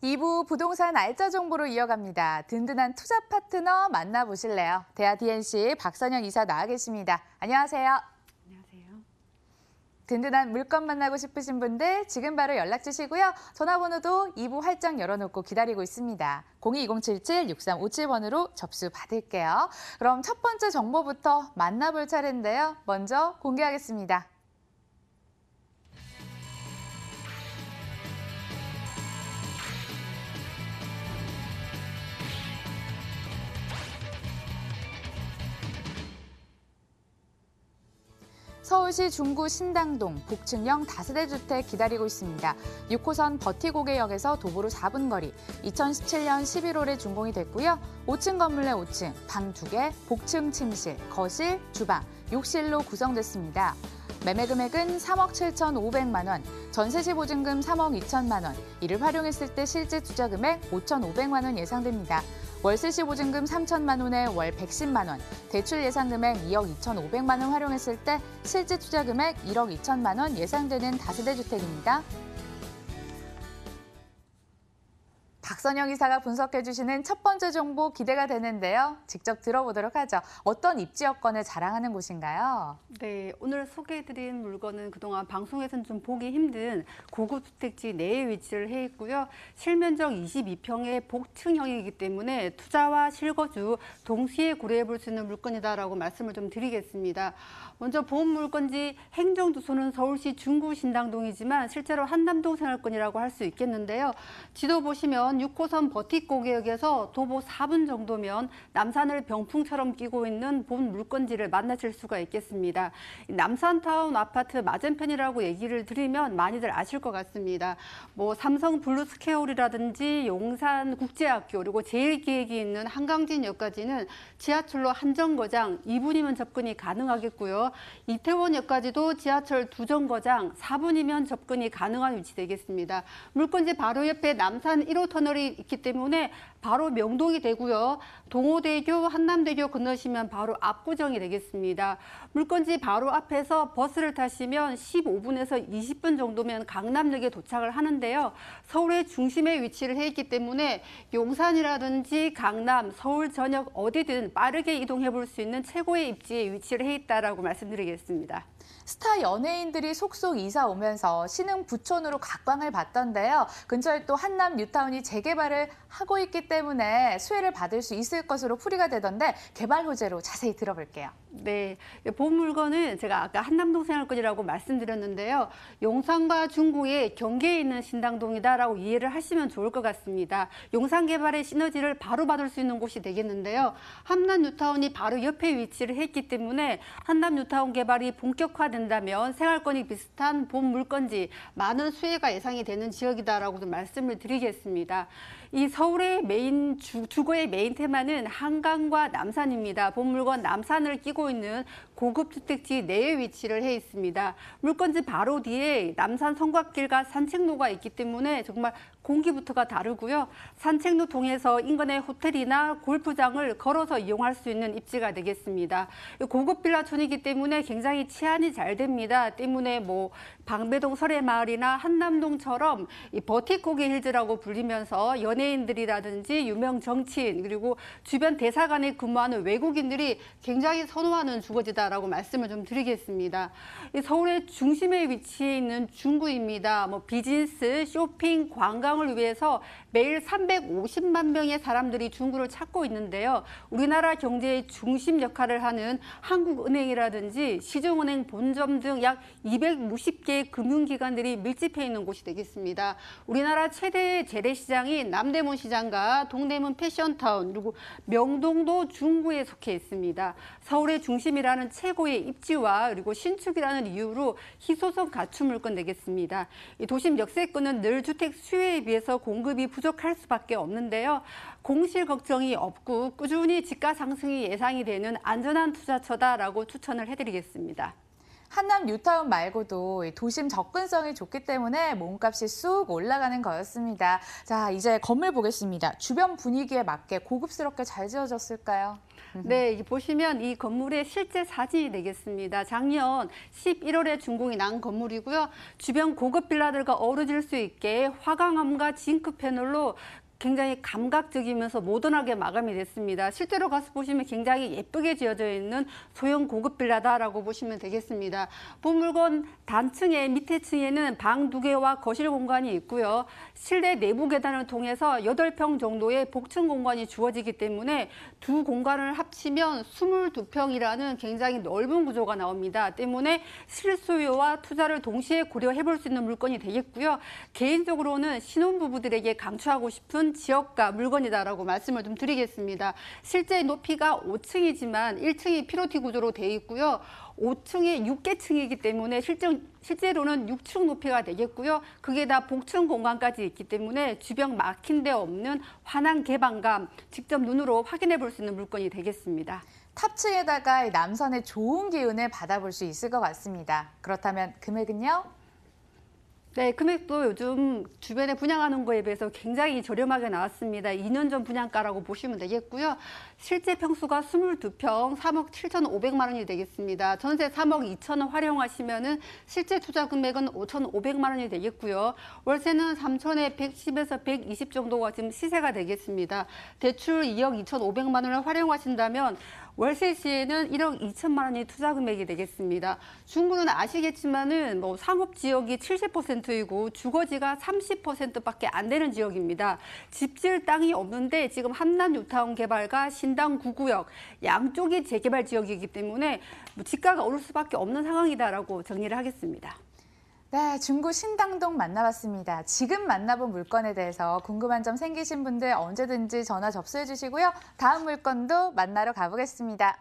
2부 부동산 알짜 정보로 이어갑니다. 든든한 투자 파트너 만나보실래요? 대하 DNC 박선영 이사 나와 계십니다. 안녕하세요. 안녕하세요. 든든한 물건 만나고 싶으신 분들 지금 바로 연락 주시고요. 전화번호도 2부 활짝 열어놓고 기다리고 있습니다. 02-2077-6357번으로 접수 받을게요. 그럼 첫 번째 정보부터 만나볼 차례인데요. 먼저 공개하겠습니다. 서울시 중구 신당동 복층형 다세대 주택 기다리고 있습니다. 6호선 버티고개역에서 도보로 4분 거리, 2017년 11월에 준공이 됐고요. 5층 건물 내 5층, 방 2개, 복층 침실, 거실, 주방, 욕실로 구성됐습니다. 매매 금액은 3억 7,500만 원, 전세시 보증금 3억 2천만 원, 이를 활용했을 때 실제 투자 금액 5,500만 원 예상됩니다. 월세시 보증금 3천만 원에 월 110만 원, 대출 예상 금액 2억 2,500만 원 활용했을 때 실제 투자 금액 1억 2천만 원 예상되는 다세대 주택입니다. 박선영 이사가 분석해주시는 첫 번째 정보 기대가 되는데요. 직접 들어보도록 하죠. 어떤 입지 여건을 자랑하는 곳인가요? 네, 오늘 소개해드린 물건은 그동안 방송에서는 좀 보기 힘든 고급 주택지 내에 위치를 해 있고요. 실면적 22평의 복층형이기 때문에 투자와 실거주 동시에 고려해 볼 수 있는 물건이다라고 말씀을 좀 드리겠습니다. 먼저 본 물건지 행정주소는 서울시 중구 신당동이지만 실제로 한남동 생활권이라고 할 수 있겠는데요. 지도 보시면 6호선 버티고개역에서 도보 4분 정도면 남산을 병풍처럼 끼고 있는 본 물건지를 만나실 수가 있겠습니다. 남산타운 아파트 맞은편이라고 얘기를 드리면 많이들 아실 것 같습니다. 뭐 삼성 블루스케어리라든지 용산국제학교 그리고 제일기획이 있는 한강진역까지는 지하철로 한 정거장 2분이면 접근이 가능하겠고요. 이태원역까지도 지하철 2정거장 4분이면 접근이 가능한 위치 되겠습니다. 물건지 바로 옆에 남산 1호 터널이 있기 때문에 바로 명동이 되고요. 동호대교, 한남대교 건너시면 바로 압구정이 되겠습니다. 물건지 바로 앞에서 버스를 타시면 15분에서 20분 정도면 강남역에 도착을 하는데요. 서울의 중심에 위치를 해 있기 때문에 용산이라든지 강남, 서울 전역 어디든 빠르게 이동해 볼 수 있는 최고의 입지에 위치를 해 있다라고 말씀드리겠습니다. 스타 연예인들이 속속 이사 오면서 신흥 부촌으로 각광을 받던데요. 근처에 또 한남 뉴타운이 재개발을 하고 있기 때문에 수혜를 받을 수 있을 것으로 풀이가 되던데 개발 호재로 자세히 들어볼게요. 네, 본 물건은 제가 아까 한남동 생활권이라고 말씀드렸는데요. 용산과 중구의 경계에 있는 신당동이다라고 이해를 하시면 좋을 것 같습니다. 용산 개발의 시너지를 바로 받을 수 있는 곳이 되겠는데요. 한남 뉴타운이 바로 옆에 위치를 했기 때문에 한남 뉴타운 개발이 본격화된다면 생활권이 비슷한 본 물건지 많은 수혜가 예상이 되는 지역이다라고 좀 말씀을 드리겠습니다. 이 서울의 메인 주거의 메인 테마는 한강과 남산입니다. 본 물건 남산을 끼고 있는 고급 주택지 내에 위치를 해 있습니다. 물건지 바로 뒤에 남산 성곽길과 산책로가 있기 때문에 정말 공기부터가 다르고요. 산책로 통해서 인근의 호텔이나 골프장을 걸어서 이용할 수 있는 입지가 되겠습니다. 고급 빌라촌이기 때문에 굉장히 치안이 잘 됩니다. 때문에 뭐 방배동 설해마을이나 한남동처럼 이 버티고개 힐즈라고 불리면서 연예인들이라든지 유명 정치인 그리고 주변 대사관에 근무하는 외국인들이 굉장히 선호하는 주거지다라고 말씀을 좀 드리겠습니다. 서울의 중심에 위치해 있는 중구입니다. 뭐 비즈니스, 쇼핑, 관광을 위해서 매일 350만 명의 사람들이 중구를 찾고 있는데요. 우리나라 경제의 중심 역할을 하는 한국은행이라든지 시중은행 본점 등 약 260개의 금융기관들이 밀집해 있는 곳이 되겠습니다. 우리나라 최대의 재래시장인 남대문 시장과 동대문 패션타운 그리고 명동도 중구에 속해 있습니다. 서울의 중심이라는 최고의 입지와 그리고 신축이라는 이유로 희소성 갖춤 물건 되겠습니다. 이 도심 역세권은 늘 주택 수요에 비해서 공급이 부족할 수밖에 없는데요. 공실 걱정이 없고 꾸준히 집가 상승이 예상이 되는 안전한 투자처다라고 추천을 해드리겠습니다. 한남 뉴타운 말고도 도심 접근성이 좋기 때문에 몸값이 쑥 올라가는 거였습니다. 자, 이제 건물 보겠습니다. 주변 분위기에 맞게 고급스럽게 잘 지어졌을까요? 네, 이게 보시면 이 건물의 실제 사진이 되겠습니다. 작년 11월에 준공이 난 건물이고요. 주변 고급 빌라들과 어우러질 수 있게 화강암과 징크 패널로 굉장히 감각적이면서 모던하게 마감이 됐습니다. 실제로 가서 보시면 굉장히 예쁘게 지어져 있는 소형 고급 빌라다라고 보시면 되겠습니다. 본물건 단층의 밑에 층에는 방 2개와 거실 공간이 있고요. 실내 내부 계단을 통해서 8평 정도의 복층 공간이 주어지기 때문에 두 공간을 합치면 22평이라는 굉장히 넓은 구조가 나옵니다. 때문에 실수요와 투자를 동시에 고려해 볼 수 있는 물건이 되겠고요. 개인적으로는 신혼부부들에게 강추하고 싶은 지역가 물건이다라고 말씀을 좀 드리겠습니다. 실제 높이가 5층이지만 1층이 피로티 구조로 되어 있고요. 5층이 6개층이기 때문에 실제로는 6층 높이가 되겠고요. 그게 다 복층 공간까지 있기 때문에 주변 막힌 데 없는 환한 개방감, 직접 눈으로 확인해 볼 수 있는 물건이 되겠습니다. 탑층에다가 남산의 좋은 기운을 받아볼 수 있을 것 같습니다. 그렇다면 금액은요? 네, 금액도 요즘 주변에 분양하는 거에 비해서 굉장히 저렴하게 나왔습니다. 2년 전 분양가라고 보시면 되겠고요. 실제 평수가 22평, 3억 7,500만 원이 되겠습니다. 전세 3억 2천 원 활용하시면은 실제 투자 금액은 5,500만 원이 되겠고요. 월세는 3천에 110에서 120 정도가 지금 시세가 되겠습니다. 대출 2억 2,500만 원을 활용하신다면 월세 시에는 1억 2천만 원이 투자 금액이 되겠습니다. 중구는 아시겠지만은 상업 지역이 70%이고 주거지가 30%밖에 안 되는 지역입니다. 집 지을 땅이 없는데 지금 함남 뉴타운 개발과 신당 9구역 양쪽이 재개발 지역이기 때문에 집가가 오를 수밖에 없는 상황이다라고 정리를 하겠습니다. 네, 중구 신당동 만나봤습니다. 지금 만나본 물건에 대해서 궁금한 점 생기신 분들 언제든지 전화 접수해 주시고요. 다음 물건도 만나러 가보겠습니다.